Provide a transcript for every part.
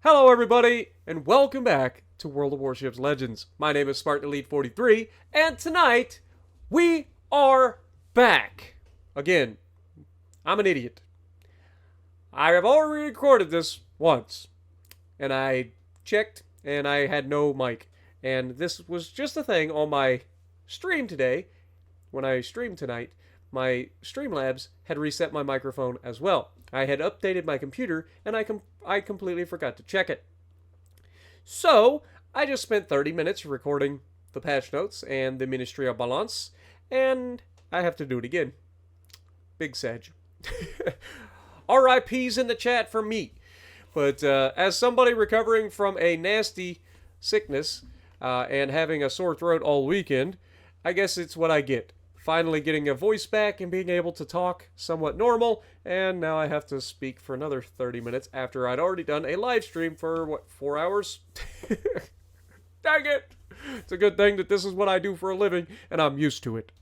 Hello everybody, and welcome back to World of Warships Legends. My name is Spartan Elite 43, and tonight, we are back. Again, I'm an idiot. I have already recorded this once, and I checked, and I had no mic. And this was just a thing on my stream today. When I streamed tonight, my Streamlabs had reset my microphone as well. I had updated my computer, and I completely forgot to check it. So, I just spent 30 minutes recording the patch notes and the Ministry of Balance, and I have to do it again. Big Sag. RIPs in the chat for me. But as somebody recovering from a nasty sickness and having a sore throat all weekend, I guess it's what I get. Finally getting a voice back and being able to talk somewhat normal, and now I have to speak for another 30 minutes after I'd already done a live stream for, 4 hours? Dang it! It's a good thing that this is what I do for a living, and I'm used to it.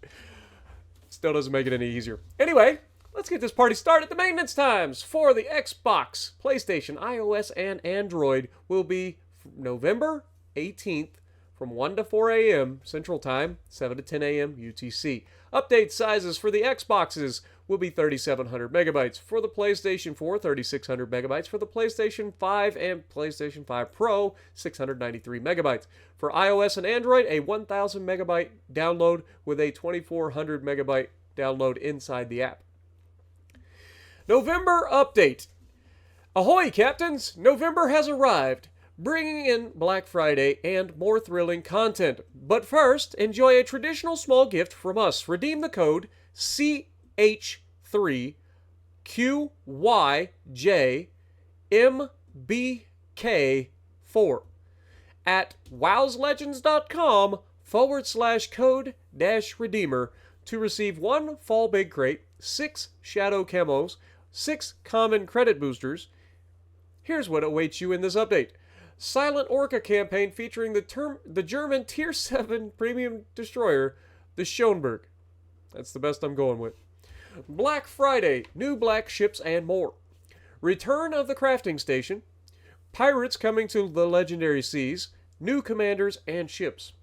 Still doesn't make it any easier. Anyway, let's get this party started. The maintenance times for the Xbox, PlayStation, iOS, and Android will be November 18th, from 1 to 4 a.m. Central Time, 7 to 10 a.m. UTC. Update sizes for the Xboxes will be 3,700 megabytes. For the PlayStation 4, 3,600 megabytes. For the PlayStation 5 and PlayStation 5 Pro, 693 megabytes. For iOS and Android, a 1,000 megabyte download with a 2,400 megabyte download inside the app. November update. Ahoy, captains! November has arrived, bringing in Black Friday and more thrilling content. But first, enjoy a traditional small gift from us. Redeem the code CH3QYJMBK4 at wowslegends.com/code-redeemer to receive 1 fall big crate, 6 shadow camos, 6 common credit boosters. Here's what awaits you in this update. Silent Orca campaign featuring the German Tier 7 premium destroyer, the Schönberg. That's the best I'm going with. Black Friday, new black ships and more. Return of the crafting station. Pirates coming to the legendary seas. New commanders and ships.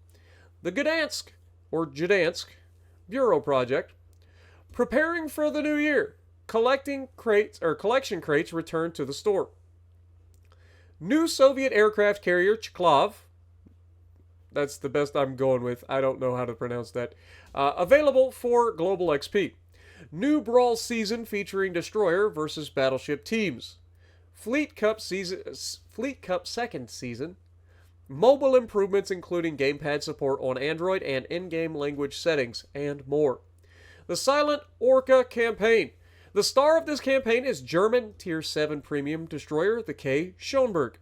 The Gdańsk, or Gdańsk, Bureau project. Preparing for the new year. Collection crates return to the store. New Soviet aircraft carrier Chkalov. That's the best I'm going with. I don't know how to pronounce that. Available for Global XP. New Brawl season featuring destroyer versus battleship teams. Fleet Cup second season. Mobile improvements including gamepad support on Android and in-game language settings, and more. The Silent Orca campaign. The star of this campaign is German Tier 7 premium destroyer, the K. Schönberg.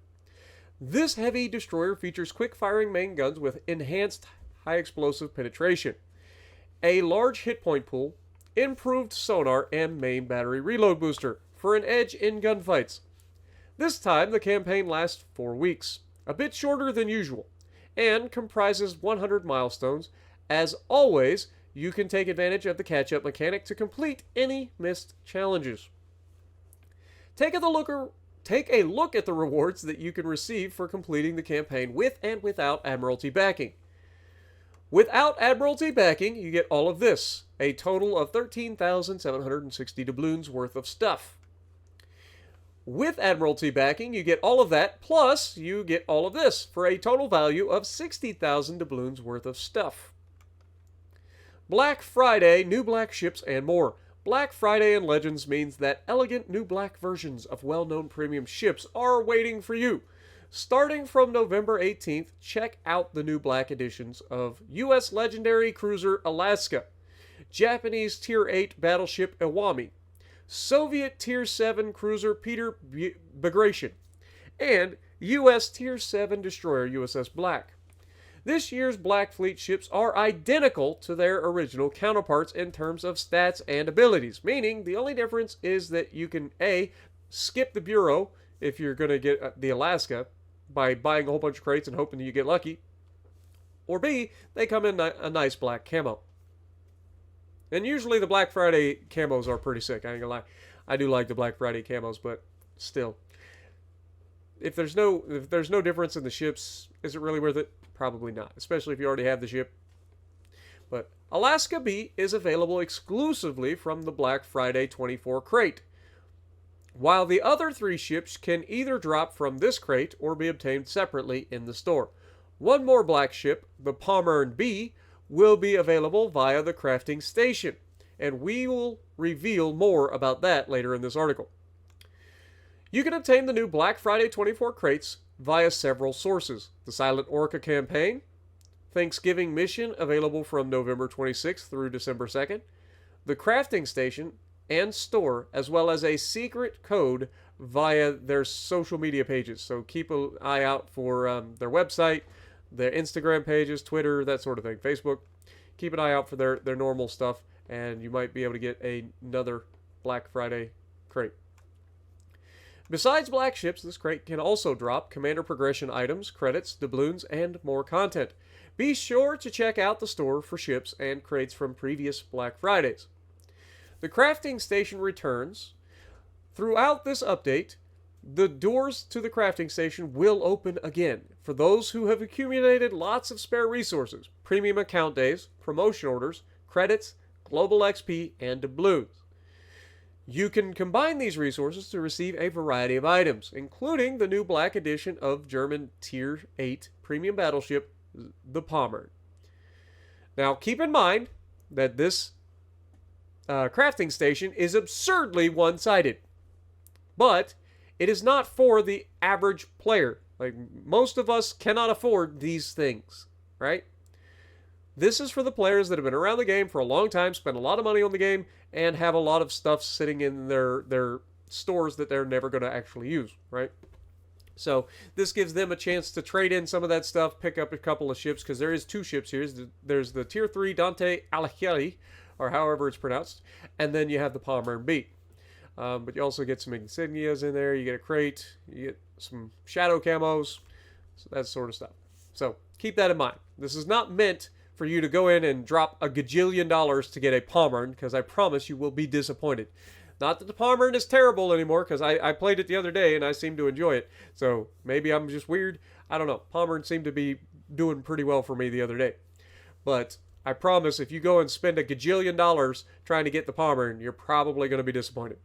This heavy destroyer features quick-firing main guns with enhanced high-explosive penetration, a large hit point pool, improved sonar, and main battery reload booster for an edge in gunfights. This time, the campaign lasts 4 weeks, a bit shorter than usual, and comprises 100 milestones. As always, you can take advantage of the catch-up mechanic to complete any missed challenges. Take a look at the rewards that you can receive for completing the campaign with and without Admiralty backing. Without Admiralty backing, you get all of this, a total of 13,760 doubloons worth of stuff. With Admiralty backing, you get all of that, plus you get all of this, for a total value of 60,000 doubloons worth of stuff. Black Friday, new black ships, and more. Black Friday in Legends means that elegant new black versions of well-known premium ships are waiting for you. Starting from November 18th, check out the new black editions of U.S. Legendary Cruiser Alaska, Japanese Tier 8 Battleship Iwami, Soviet Tier 7 Cruiser Peter Bagration, and U.S. Tier 7 Destroyer USS Black. This year's Black Fleet ships are identical to their original counterparts in terms of stats and abilities, meaning the only difference is that you can A, skip the Bureau if you're going to get the Alaska by buying a whole bunch of crates and hoping that you get lucky, or B, they come in a nice black camo. And usually the Black Friday camos are pretty sick, I ain't gonna lie. I do like the Black Friday camos, but still. if there's no difference in the ships, is it really worth it? Probably not, especially if you already have the ship. But Alaska B is available exclusively from the Black Friday 24 crate, while the other 3 ships can either drop from this crate or be obtained separately in the store. One more black ship, the Pommern B, will be available via the crafting station, and we will reveal more about that later in this article. You can obtain the new Black Friday 24 crates via several sources. The Silent Orca campaign, Thanksgiving mission available from November 26th through December 2nd, the crafting station and store, as well as a secret code via their social media pages. So keep an eye out for their website, their Instagram pages, Twitter, that sort of thing, Facebook. Keep an eye out for their normal stuff, and you might be able to get another Black Friday crate. Besides black ships, this crate can also drop commander progression items, credits, doubloons, and more content. Be sure to check out the store for ships and crates from previous Black Fridays. The crafting station returns. Throughout this update, the doors to the crafting station will open again for those who have accumulated lots of spare resources, premium account days, promotion orders, credits, global XP, and doubloons. You can combine these resources to receive a variety of items, including the new black edition of German Tier 8 premium battleship, the Pommern. Now, keep in mind that this crafting station is absurdly one-sided, but it is not for the average player. Like, most of us cannot afford these things, right? This is for the players that have been around the game for a long time, spend a lot of money on the game, and have a lot of stuff sitting in their stores that they're never going to actually use, right? So this gives them a chance to trade in some of that stuff, pick up a couple of ships, because there is 2 ships here. There's the Tier 3 Dante Alighieri, or however it's pronounced, and then you have the Pommern B. But you also get some insignias in there, you get a crate, you get some shadow camos, so that sort of stuff. So keep that in mind. This is not meant for you to go in and drop a gajillion dollars to get a Pommern, because I promise you will be disappointed. Not that the Pommern is terrible anymore, because I played it the other day and I seem to enjoy it. So maybe I'm just weird. I don't know. Pommern seemed to be doing pretty well for me the other day. But I promise if you go and spend a gajillion dollars trying to get the Pommern, you're probably going to be disappointed.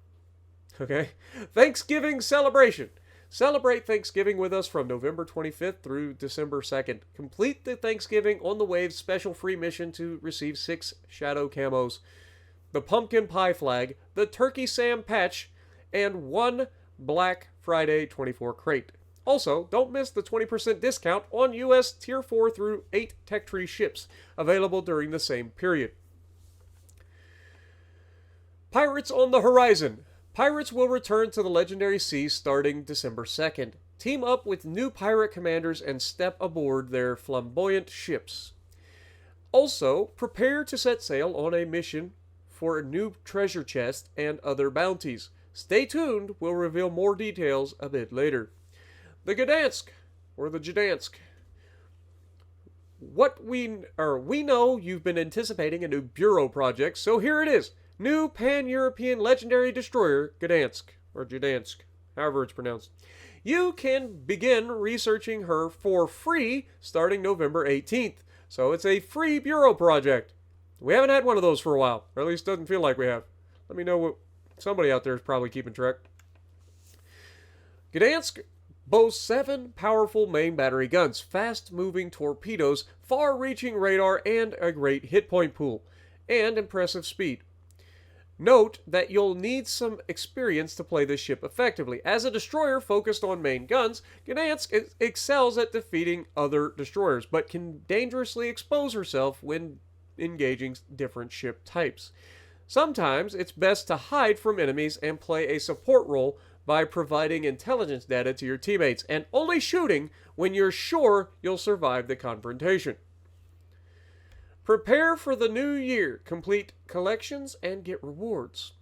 Okay? Thanksgiving celebration. Celebrate Thanksgiving with us from November 25th through December 2nd. Complete the Thanksgiving on the Wave special free mission to receive 6 shadow camos, the pumpkin pie flag, the turkey Sam patch, and 1 Black Friday 24 crate. Also, don't miss the 20% discount on US Tier 4 through 8 Tech Tree ships, available during the same period. Pirates on the horizon. Pirates will return to the Legendary Seas starting December 2nd. Team up with new pirate commanders and step aboard their flamboyant ships. Also, prepare to set sail on a mission for a new treasure chest and other bounties. Stay tuned, we'll reveal more details a bit later. The Gdańsk, or the Gdańsk. We know you've been anticipating a new bureau project, so here it is. New pan-European legendary destroyer, Gdańsk, or Gdańsk, however it's pronounced. You can begin researching her for free starting November 18th. So it's a free bureau project. We haven't had one of those for a while, or at least doesn't feel like we have. Let me know what somebody out there is probably keeping track. Gdańsk boasts 7 powerful main battery guns, fast-moving torpedoes, far-reaching radar, and a great hit point pool, and impressive speed. Note that you'll need some experience to play this ship effectively. As a destroyer focused on main guns, Gdańsk excels at defeating other destroyers, but can dangerously expose herself when engaging different ship types. Sometimes it's best to hide from enemies and play a support role by providing intelligence data to your teammates, and only shooting when you're sure you'll survive the confrontation. Prepare for the new year, complete collections, and get rewards.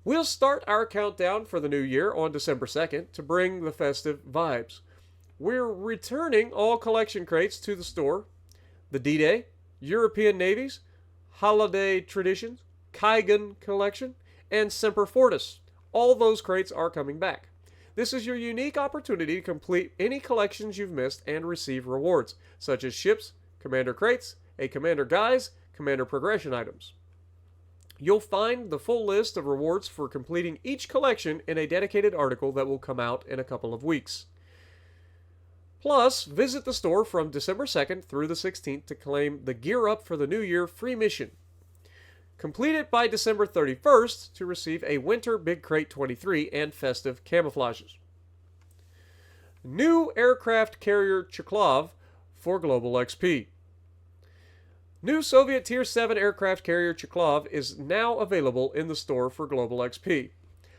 We'll start our countdown for the new year on December 2nd to bring the festive vibes. We're returning all collection crates to the store. The D-Day, European Navies, Holiday Traditions, Kaigan Collection, and Semper Fortis. All those crates are coming back. This is your unique opportunity to complete any collections you've missed and receive rewards, such as ships, commander crates, a commander guise, commander progression items. You'll find the full list of rewards for completing each collection in a dedicated article that will come out in a couple of weeks. Plus, visit the store from December 2nd through the 16th to claim the Gear Up for the New Year free mission. Complete it by December 31st to receive a Winter Big Crate 23 and festive camouflages. New aircraft carrier Chkalov for Global XP. New Soviet Tier 7 aircraft carrier Chkalov is now available in the store for Global XP.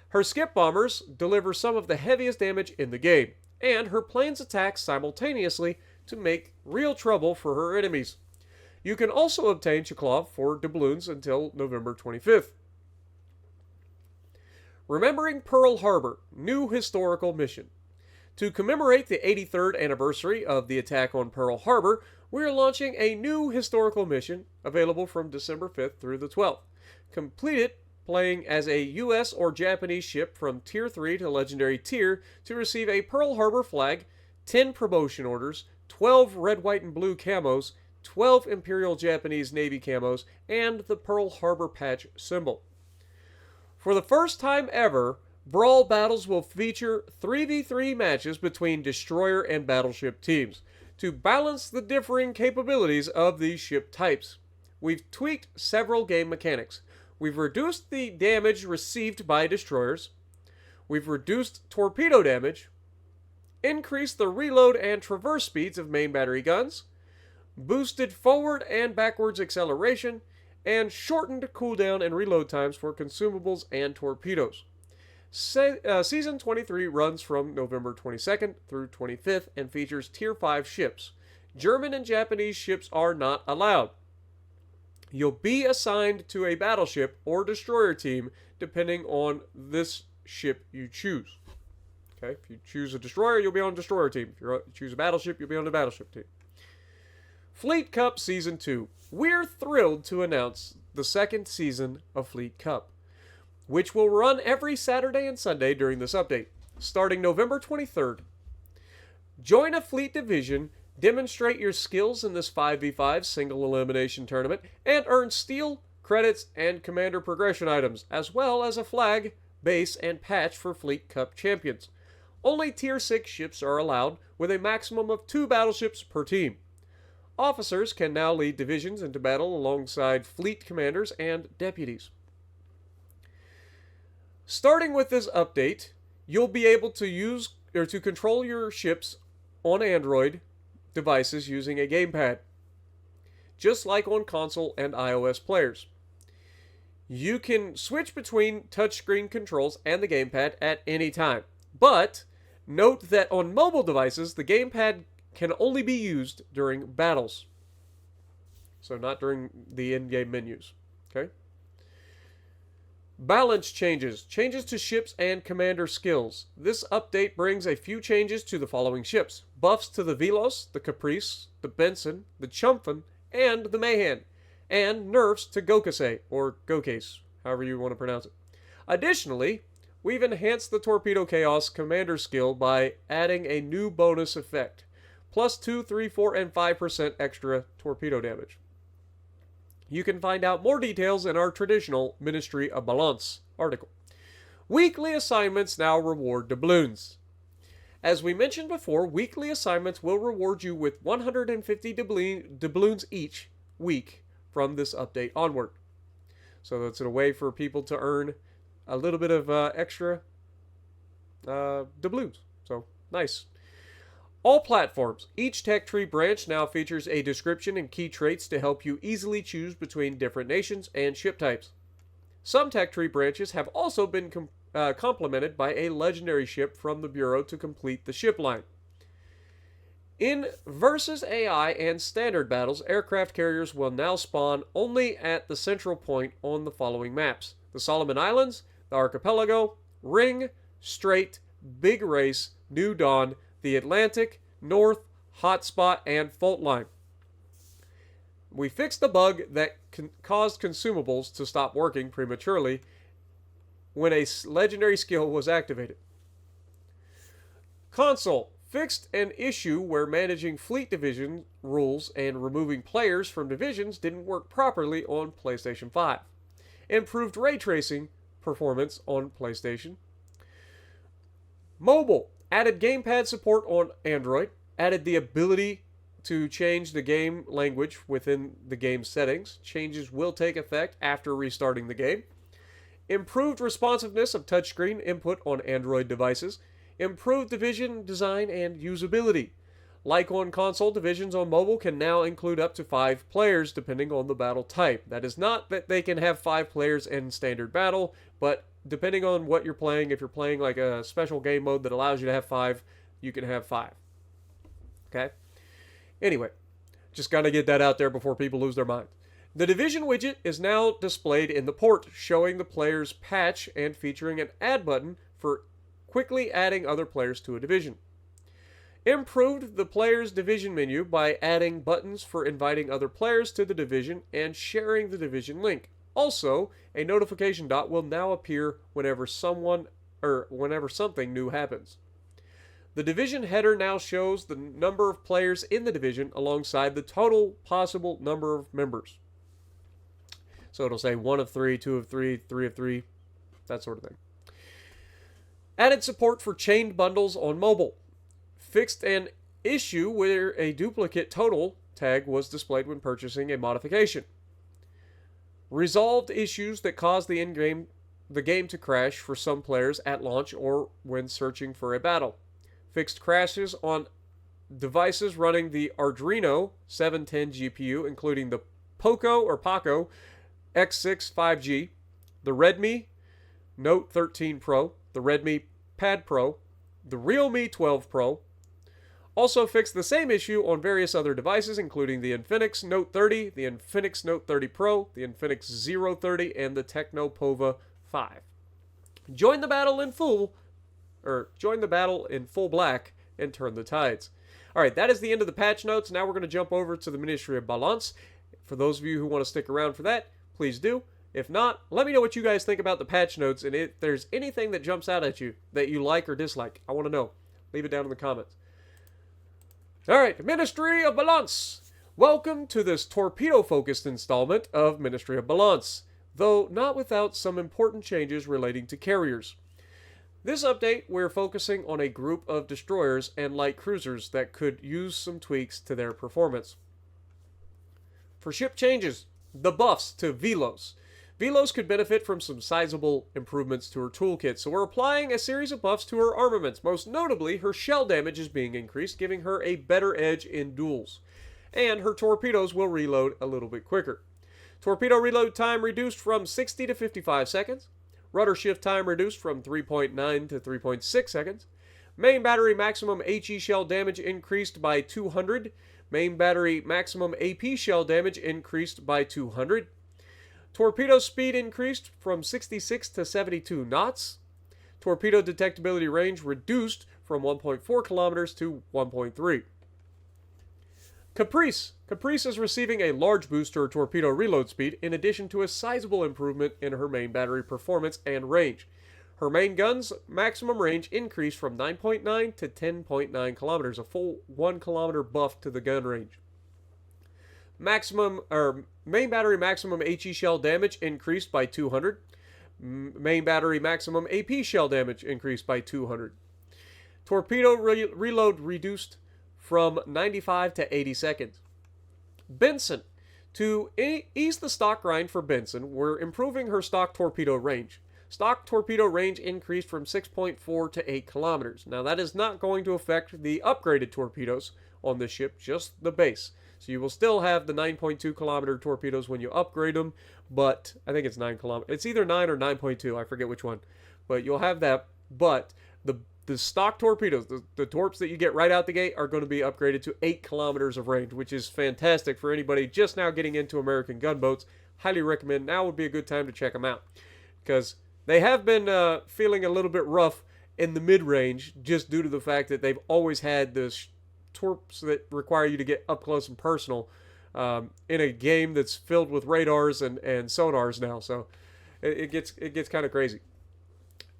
Her skip bombers deliver some of the heaviest damage in the game, and her planes attack simultaneously to make real trouble for her enemies. You can also obtain Chkalov for doubloons until November 25th. Remembering Pearl Harbor, new historical mission. To commemorate the 83rd anniversary of the attack on Pearl Harbor, we are launching a new historical mission available from December 5th through the 12th. Complete it playing as a US or Japanese ship from Tier 3 to Legendary Tier to receive a Pearl Harbor flag, 10 promotion orders, 12 red, white, and blue camos, 12 Imperial Japanese Navy camos, and the Pearl Harbor patch symbol. For the first time ever, Brawl battles will feature 3v3 matches between destroyer and battleship teams to balance the differing capabilities of these ship types. We've tweaked several game mechanics. We've reduced the damage received by destroyers. We've reduced torpedo damage, increased the reload and traverse speeds of main battery guns, boosted forward and backwards acceleration, and shortened cooldown and reload times for consumables and torpedoes. Season 23 runs from November 22nd through 25th and features Tier 5 ships. German and Japanese ships are not allowed. You'll be assigned to a battleship or destroyer team depending on this ship you choose. Okay, if you choose a destroyer, you'll be on a destroyer team. If you choose a battleship, you'll be on a battleship team. Fleet Cup Season 2. We're thrilled to announce the second season of Fleet Cup, which will run every Saturday and Sunday during this update, starting November 23rd. Join a fleet division, demonstrate your skills in this 5v5 single elimination tournament, and earn steel, credits, and commander progression items, as well as a flag, base, and patch for Fleet Cup champions. Only Tier 6 ships are allowed, with a maximum of 2 battleships per team. Officers can now lead divisions into battle alongside fleet commanders and deputies. Starting with this update, you'll be able to use or to control your ships on Android devices using a gamepad, just like on console and iOS players. You can switch between touchscreen controls and the gamepad at any time, but note that on mobile devices, the gamepad can only be used during battles. So not during the in-game menus. Okay? Balance changes. Changes to ships and commander skills. This update brings a few changes to the following ships. Buffs to the Velos, the Caprice, the Benson, the Chumphon, and the Mahan. And nerfs to Gokase, or Gokase, however you want to pronounce it. Additionally, we've enhanced the Torpedo Chaos commander skill by adding a new bonus effect. Plus 2, 3, 4, and 5% extra torpedo damage. You can find out more details in our traditional Ministry of Balance article. Weekly assignments now reward doubloons. As we mentioned before, weekly assignments will reward you with 150 doubloons each week from this update onward. So that's a way for people to earn a little bit of extra doubloons. So, nice. All platforms. Each tech tree branch now features a description and key traits to help you easily choose between different nations and ship types. Some tech tree branches have also been complemented by a legendary ship from the Bureau to complete the ship line. In Versus AI and standard battles, aircraft carriers will now spawn only at the central point on the following maps: the Solomon Islands, the Archipelago, Ring, Strait, Big Race, New Dawn, the Atlantic, North, Hotspot, and Fault Line. We fixed the bug that caused consumables to stop working prematurely when a legendary skill was activated. Console fixed an issue where managing fleet division rules and removing players from divisions didn't work properly on PlayStation 5. Improved ray tracing performance on PlayStation. Mobile added gamepad support on Android, added the ability to change the game language within the game settings. Changes will take effect after restarting the game. Improved responsiveness of touchscreen input on Android devices. Improved division design and usability. Like on console, divisions on mobile can now include up to 5 players depending on the battle type. That is not that they can have 5 players in standard battle, but depending on what you're playing, if you're playing like a special game mode that allows you to have 5, you can have 5. Okay? Anyway, just gotta get that out there before people lose their minds. The division widget is now displayed in the port, showing the player's patch and featuring an add button for quickly adding other players to a division. Improved the player's division menu by adding buttons for inviting other players to the division and sharing the division link. Also, a notification dot will now appear whenever something new happens. The division header now shows the number of players in the division alongside the total possible number of members. So it'll say 1 of 3, 2 of 3, 3 of 3, that sort of thing. Added support for chained bundles on mobile. Fixed an issue where a duplicate total tag was displayed when purchasing a modification. Resolved issues that caused the game to crash for some players at launch or when searching for a battle. Fixed crashes on devices running the Arduino 710 GPU, including the Poco X6 5G, the Redmi Note 13 Pro, the Redmi Pad Pro, the Realme 12 Pro. Also fixed the same issue on various other devices, including the Infinix Note 30, the Infinix Note 30 Pro, the Infinix Zero 30, and the Technopova 5. Join the battle in full black and turn the tides. Alright, that is the end of the patch notes. Now we're going to jump over to the Ministry of Balance. For those of you who want to stick around for that, please do. If not, let me know what you guys think about the patch notes, and if there's anything that jumps out at you that you like or dislike. I want to know. Leave it down in the comments. Alright, Ministry of Balance! Welcome to this torpedo-focused installment of Ministry of Balance, though not without some important changes relating to carriers. This update, we're focusing on a group of destroyers and light cruisers that could use some tweaks to their performance. For ship changes, the buffs to Velos. Velos could benefit from some sizable improvements to her toolkit, so we're applying a series of buffs to her armaments. Most notably, her shell damage is being increased, giving her a better edge in duels. And her torpedoes will reload a little bit quicker. Torpedo reload time reduced from 60 to 55 seconds. Rudder shift time reduced from 3.9 to 3.6 seconds. Main battery maximum HE shell damage increased by 200. Main battery maximum AP shell damage increased by 200. Torpedo speed increased from 66 to 72 knots. Torpedo detectability range reduced from 1.4 kilometers to 1.3. Caprice. Caprice is receiving a large boost to her torpedo reload speed in addition to a sizable improvement in her main battery performance and range. Her main gun's maximum range increased from 9.9 to 10.9 kilometers, a full 1 kilometer buff to the gun range. Main battery maximum HE shell damage increased by 200. Main battery maximum AP shell damage increased by 200. Torpedo reload reduced from 95 to 80 seconds. Benson. To ease the stock grind for Benson, we're improving her stock torpedo range. Stock torpedo range increased from 6.4 to 8 kilometers. Now that is not going to affect the upgraded torpedoes on this ship, just the base. So you will still have the 9.2 kilometer torpedoes when you upgrade them, but I think it's 9 kilometers. It's either 9 or 9.2, I forget which one. But you'll have that, but the stock torpedoes, the torps that you get right out the gate are going to be upgraded to 8 kilometers of range, which is fantastic for anybody just now getting into American gunboats. Highly recommend. Now would be a good time to check them out, because they have been feeling a little bit rough in the mid-range just due to the fact that they've always had this torps that require you to get up close and personal in a game that's filled with radars and sonars now. So it gets kind of crazy.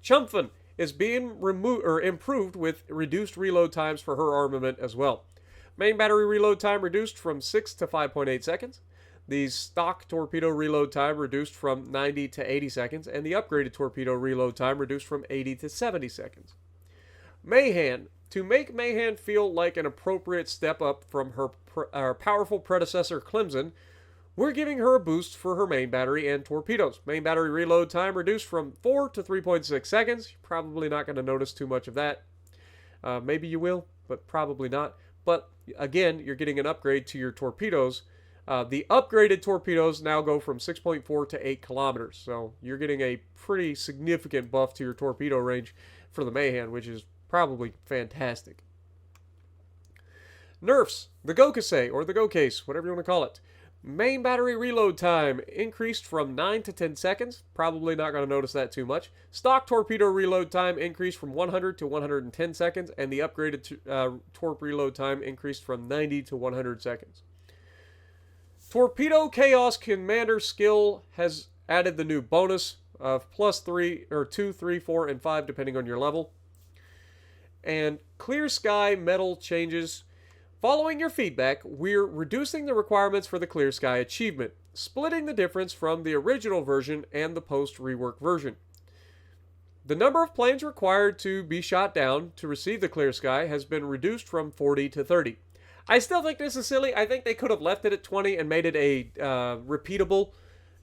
Chumpfin is being removed or improved with reduced reload times for her armament as well. Main battery reload time reduced from 6 to 5.8 seconds. The stock torpedo reload time reduced from 90 to 80 seconds, and the upgraded torpedo reload time reduced from 80 to 70 seconds. Mayhan. To make Mayhan feel like an appropriate step up from her powerful predecessor Clemson, we're giving her a boost for her main battery and torpedoes. Main battery reload time reduced from 4 to 3.6 seconds. You're probably not going to notice too much of that. Maybe you will, but probably not. But again, you're getting an upgrade to your torpedoes. The upgraded torpedoes now go from 6.4 to 8 kilometers. So you're getting a pretty significant buff to your torpedo range for the Mayhan, which is probably fantastic. Nerfs. The Gokase, or the Go Case, whatever you want to call it. Main battery reload time increased from 9 to 10 seconds. Probably not going to notice that too much. Stock torpedo reload time increased from 100 to 110 seconds, and the upgraded torp reload time increased from 90 to 100 seconds. Torpedo Chaos Commander skill has added the new bonus of +3 or 2, 3, 4, and 5 depending on your level. And Clear Sky medal changes. Following your feedback, we're reducing the requirements for the Clear Sky achievement, splitting the difference from the original version and the post-rework version. The number of planes required to be shot down to receive the Clear Sky has been reduced from 40 to 30. I still think this is silly. I think they could have left it at 20 and made it a repeatable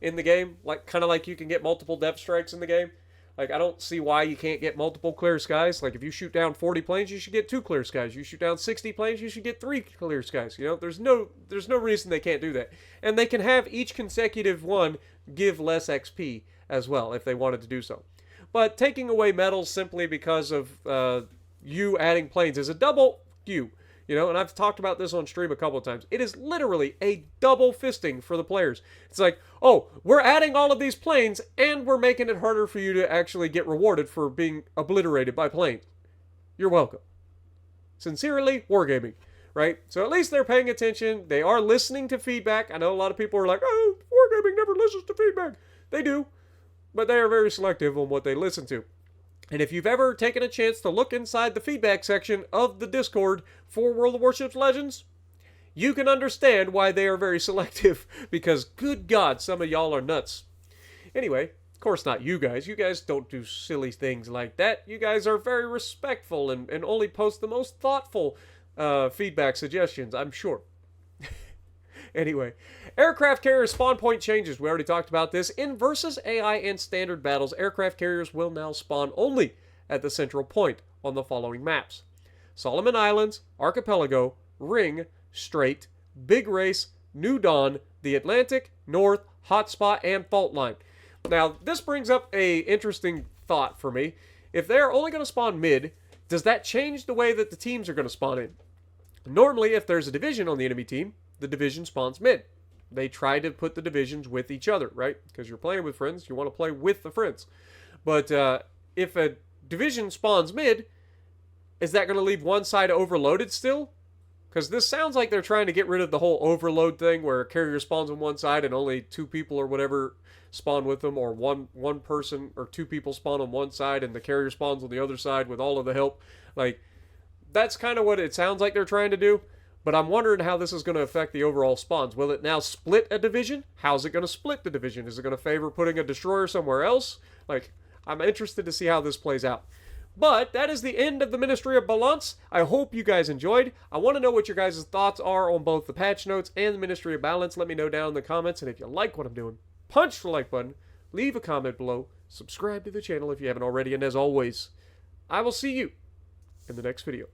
in the game, kind of like you can get multiple depth strikes in the game. Like, I don't see why you can't get multiple clear skies. Like, if you shoot down 40 planes, you should get 2 clear skies. You shoot down 60 planes, you should get 3 clear skies. You know, there's no reason they can't do that. And they can have each consecutive one give less XP as well, if they wanted to do so. But taking away medals simply because of you adding planes is a double Q. You know, and I've talked about this on stream a couple of times. It is literally a double fisting for the players. It's like, oh, we're adding all of these planes, and we're making it harder for you to actually get rewarded for being obliterated by planes. You're welcome. Sincerely, Wargaming, right? So at least they're paying attention. They are listening to feedback. I know a lot of people are like, oh, Wargaming never listens to feedback. They do, but they are very selective on what they listen to. And if you've ever taken a chance to look inside the feedback section of the Discord for World of Warships Legends, you can understand why they are very selective, because good God, some of y'all are nuts. Anyway, of course not you guys. You guys don't do silly things like that. You guys are very respectful and only post the most thoughtful feedback suggestions, I'm sure. Anyway, aircraft carrier spawn point changes. We already talked about this. In versus AI and standard battles, aircraft carriers will now spawn only at the central point on the following maps: Solomon Islands, Archipelago, Ring, Strait, Big Race, New Dawn, the Atlantic, North, Hotspot, and Fault Line. Now, this brings up a interesting thought for me. If they're only going to spawn mid, does that change the way that the teams are going to spawn in? Normally, if there's a division on the enemy team, the division spawns mid. They try to put the divisions with each other, right? Because you're playing with friends, you want to play with the friends. But if a division spawns mid, is that going to leave one side overloaded still? Because this sounds like they're trying to get rid of the whole overload thing where a carrier spawns on one side and only 2 people or whatever spawn with them, or one person or 2 people spawn on one side and the carrier spawns on the other side with all of the help. Like, that's kind of what it sounds like they're trying to do. But I'm wondering how this is going to affect the overall spawns. Will it now split a division? How's it going to split the division? Is it going to favor putting a destroyer somewhere else? Like, I'm interested to see how this plays out. But that is the end of the Ministry of Balance. I hope you guys enjoyed. I want to know what your guys' thoughts are on both the patch notes and the Ministry of Balance. Let me know down in the comments. And if you like what I'm doing, punch the like button, leave a comment below, subscribe to the channel if you haven't already. And as always, I will see you in the next video.